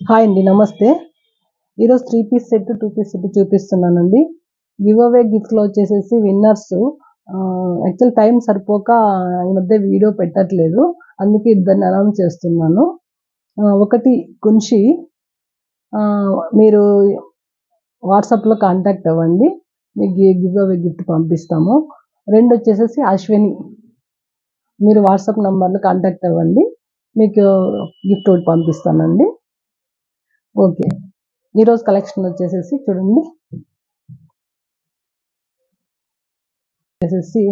Hi అండి, నమస్తే. ఈరోజు 3 పీస్ సెట్ 2 పీస్ సెట్ చూపిస్తున్నానండి. గివ్ అవే గిఫ్ట్లో వచ్చేసేసి విన్నర్స్ యాక్చువల్ టైం సరిపోక ఈ మధ్య వీడియో పెట్టట్లేదు, అందుకే ఇద్దరిని అనౌన్స్ చేస్తున్నాను. ఒకటి కున్షి, మీరు వాట్సాప్లో కాంటాక్ట్ అవ్వండి, మీకు గివ్ అవే గిఫ్ట్ పంపిస్తాము. 2 వచ్చేసేసి అశ్విని, మీరు వాట్సాప్ నంబర్లో కాంటాక్ట్ అవ్వండి, మీకు గిఫ్ట్ ఒకటి పంపిస్తానండి. ఓకే, ఈరోజు కలెక్షన్ వచ్చేసేసి చూడండి, వచ్చేసేసి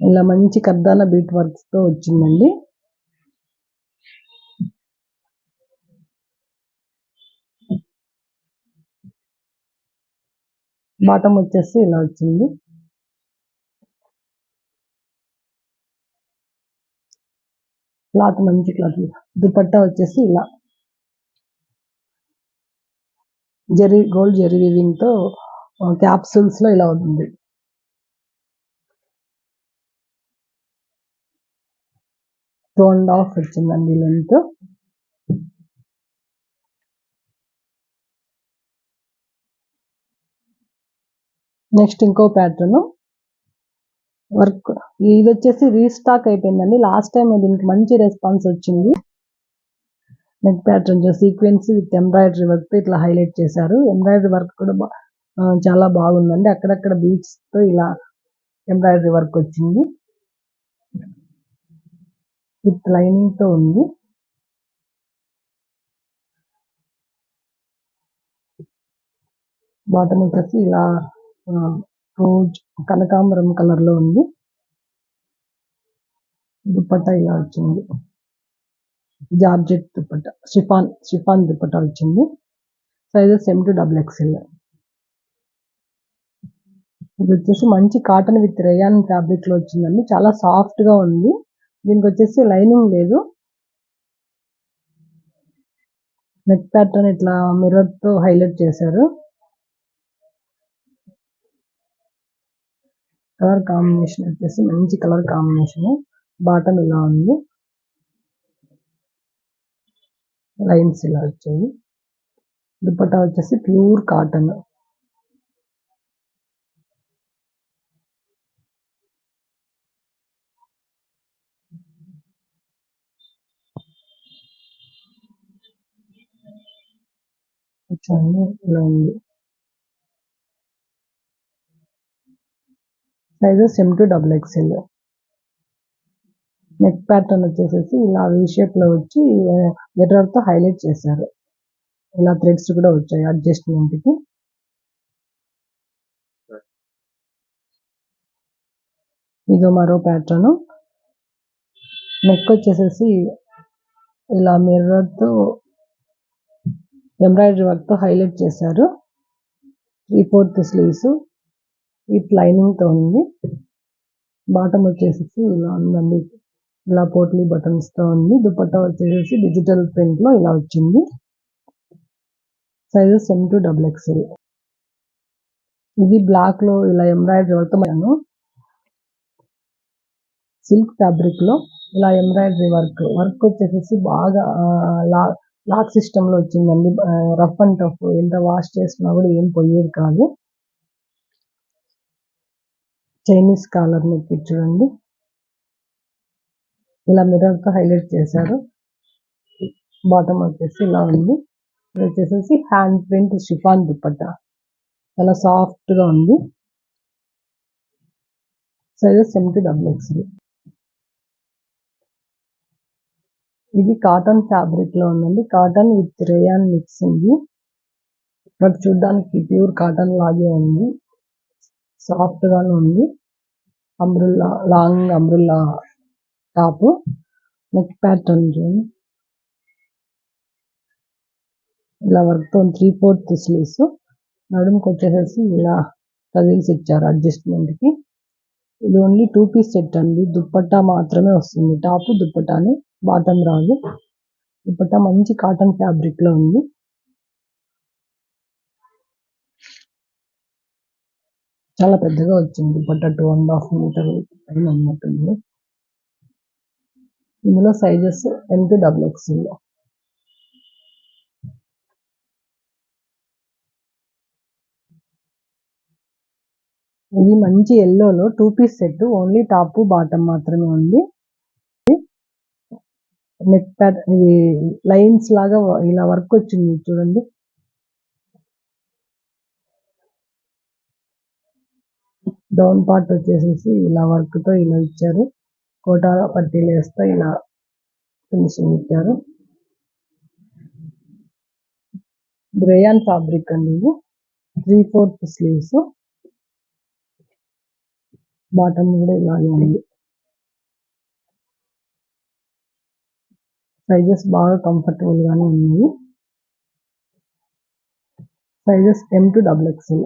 ఇలా మంచి కర్దానా బీట్ వర్క్స్తో వచ్చిందండి. బాటమ్ వచ్చేసి ఇలా వచ్చింది. క్లాత్ మంచి క్లాత్. దుపట్టా వచ్చేసి ఇలా గోల్డ్ జెరీ వీవింగ్ తో క్యాప్సూల్స్ లో ఇలా ఉంది. టూ అండ్ హాఫ్ వచ్చిందండి లెంత్. నెక్స్ట్ ఇంకో ప్యాటర్న్ వర్క్, ఇది వచ్చేసి రీస్టాక్ అయిపోయిందండి. లాస్ట్ టైం దీనికి మంచి రెస్పాన్స్ వచ్చింది. Neck pattern sequence with embroidery work ఇట్లా హైలైట్ చేశారు. ఎంబ్రాయిడరీ వర్క్ కూడా చాలా బాగుందండి. అక్కడక్కడ బీట్స్ తో ఇలా ఎంబ్రాయిడరీ వర్క్ వచ్చింది, విత్ లైనింగ్ తో ఉంది. బాటమ్ వచ్చేసి ఇలా రోజ్ కనకాంబరం కలర్ లో ఉంది. దుపట్టా ఇలా వచ్చింది, జార్జెట్ దుపట్టా, షిఫాన్ దుపట్టా వచ్చింది. Sizes M2XXL. ఇది వచ్చేసి మంచి కాటన్ విత్ రేయాన్ ఫ్యాబ్రిక్ లో వచ్చిందండి, చాలా సాఫ్ట్ గా ఉంది. దీనికి వచ్చేసి లైనింగ్ లేదు. నెక్ ప్యాటర్న్ ఇట్లా మిర్రర్ తో హైలైట్ చేశారు. కలర్ కాంబినేషన్ వచ్చేసి మంచి కలర్ కాంబినేషన్. బాటమ్ ఇలా ఉంది, లైన్స్ ఇలా వచ్చాయి. దుపట్టా వచ్చేసి ప్యూర్ కాటన్. ఇలా ఉంది. Sizes M2XXL. నెక్ ప్యాటర్న్ వచ్చేసేసి ఇలా వీ షేప్ లో వచ్చి మిర్రర్ తో హైలైట్ చేశారు. ఇలా థ్రెడ్స్ కూడా వచ్చాయి అడ్జస్ట్మెంట్ కి. ఇది మరో ప్యాటర్న్. నెక్ వచ్చేసేసి ఇలా మిర్రర్ తో ఎంబ్రాయిడరీ వర్క్ తో హైలైట్ చేశారు. 3/4 స్లీవ్స్ విత్ లైనింగ్ తో ఉంది. బాటమ్ వచ్చేసేసి ఇలా ఉందండి, ఇలా పోట్లీ బటన్స్ తో ఉంది. దుపట్టా వచ్చేసి డిజిటల్ ప్రింట్ లో ఇలా వచ్చింది. Sizes M2XXL. ఇది బ్లాక్ లో ఇలా ఎంబ్రాయిడరీ వర్క్, సిల్క్ ఫ్యాబ్రిక్ లో ఇలా ఎంబ్రాయిడరీ వర్క్ వచ్చేసేసి బాగా లాక్ సిస్టమ్ లో వచ్చిందండి. రఫ్ అండ్ టఫ్, ఎంత వాష్ చేసినా కూడా ఏం పోయేది కాదు. చైనీస్ కాలర్ నెక్ చూడండి, ఇలా మిర్రర్ తో హైలైట్ చేశారు. బాటమ్ వచ్చేసి ఇలా ఉంది. ఇది వచ్చేసేసి హ్యాండ్ ప్రింట్ షిఫాన్ దుపట్టా, చాలా సాఫ్ట్ గా ఉంది. Sizes M2XXL. ఇది కాటన్ ఫ్యాబ్రిక్ లో ఉందండి, కాటన్ విత్ రేయాన్ మిక్స్ ఉంది. బట్ చూడ్డానికి ప్యూర్ కాటన్ లాగే ఉంది, సాఫ్ట్ గానే ఉంది. Umbrella, long umbrella top. Neck pattern ఇలా వర్క్ తో 3/4 స్లీవ్స్. నడుముకి వచ్చేసేసి ఇలా టజిల్స్ ఇచ్చారు అడ్జస్ట్మెంట్ కి. ఇది ఓన్లీ 2 పీస్ సెట్ అండి, దుపట్టా మాత్రమే వస్తుంది. టాప్ దుపట్టాని, బాటమ్ రాదు. దుపట్టా మంచి కాటన్ ఫ్యాబ్రిక్ లో ఉంది. చాలా పెద్దగా వచ్చింది దుపట్టా, 2.5 మీటర్ పైన ఉన్నట్టుంది. ఇందులో సైజెస్ M2XXL. ఇది మంచి ఎల్లోలో 2 piece set, only top bottom మాత్రమే ఉంది. నెక్ ప్యాడ్ ఇది లైన్స్ లాగా ఇలా వర్క్ వచ్చింది చూడండి. డౌన్ పార్ట్ వచ్చేసేసి ఇలా వర్క్ తో ఇలా ఇచ్చారు. కోటా పట్టీలు వేస్తే ఇలా ఫినిషింగ్ ఇచ్చారు. రేయాన్ ఫ్యాబ్రిక్ అండి ఇది. 3/4 స్లీవ్స్, బాటమ్ కూడా ఇలాగే ఉంది. సైజెస్ బాగా కంఫర్టబుల్ గానే ఉన్నాయి. Sizes M to XXL.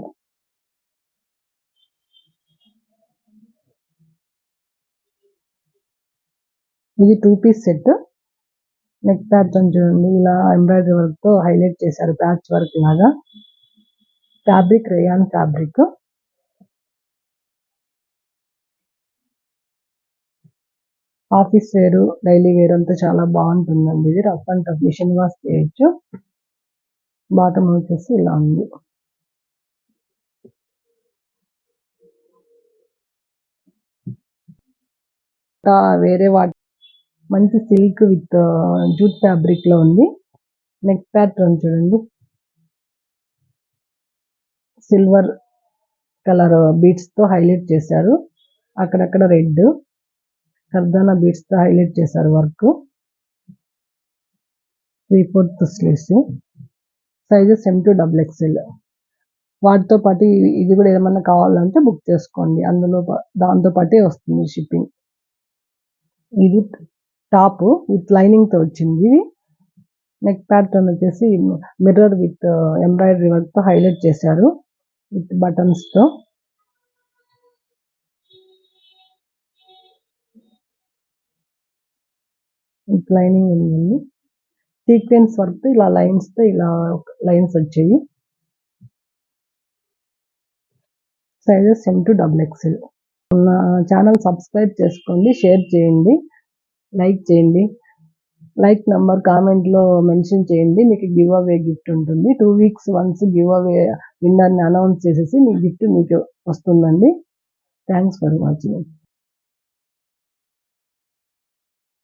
ఇది 2 పీస్ సెట్. నెక్ ప్యాటర్న్ చూడండి, ఇలా ఎంబ్రాయిడరీ వర్క్ తో హైలైట్ చేశారు, ప్యాచ్ వర్క్ లాగా. Fabric rayon fabric. Office wear, daily wear అంతా చాలా బాగుంటుందండి. ఇది rough and tough machine wash చేయొచ్చు. బాటమ్ వచ్చేసి ఇలా ఉంది. వేరే వాటి మంచి సిల్క్ విత్ జూట్ ఫ్యాబ్రిక్ లో ఉంది. నెక్ ప్యాటర్న్ చూడండి, సిల్వర్ కలర్ బీడ్స్ తో హైలైట్ చేశారు. అక్కడక్కడ రెడ్ కర్దానా బీడ్స్ తో హైలైట్ చేశారు work. 3/4 sleeves. Sizes M to XXL. వాటితో పాటు ఇది కూడా ఏమన్నా కావాలంటే బుక్ చేసుకోండి, అందులో దాంతో పాటే వస్తుంది షిప్పింగ్. ఇది టాప్ విత్ లైనింగ్ తో వచ్చింది. నెక్ ప్యాటర్న్ వచ్చేసి మిర్రర్ విత్ ఎంబ్రాయిడరీ వర్క్ తో హైలైట్ చేశారు, విత్ బటన్స్ తో. విత్ లైనింగ్ ఉందండి. సీక్వెన్స్ వర్క్ తో ఇలా లైన్స్ తో ఇలా లైన్స్ వచ్చాయి. Sizes M to XXL. నా ఛానల్ సబ్స్క్రైబ్ చేసుకోండి, షేర్ చేయండి, లైక్ చేయండి. లైక్ నెంబర్ కామెంట్ లో మెన్షన్ చేయండి, మీకు గివ్ అవే గిఫ్ట్ ఉంటుంది. 2 weeks once give away winner ని అనౌన్స్ చేసేసి మీ గిఫ్ట్ మీకు వస్తుందండి. Thanks for watching.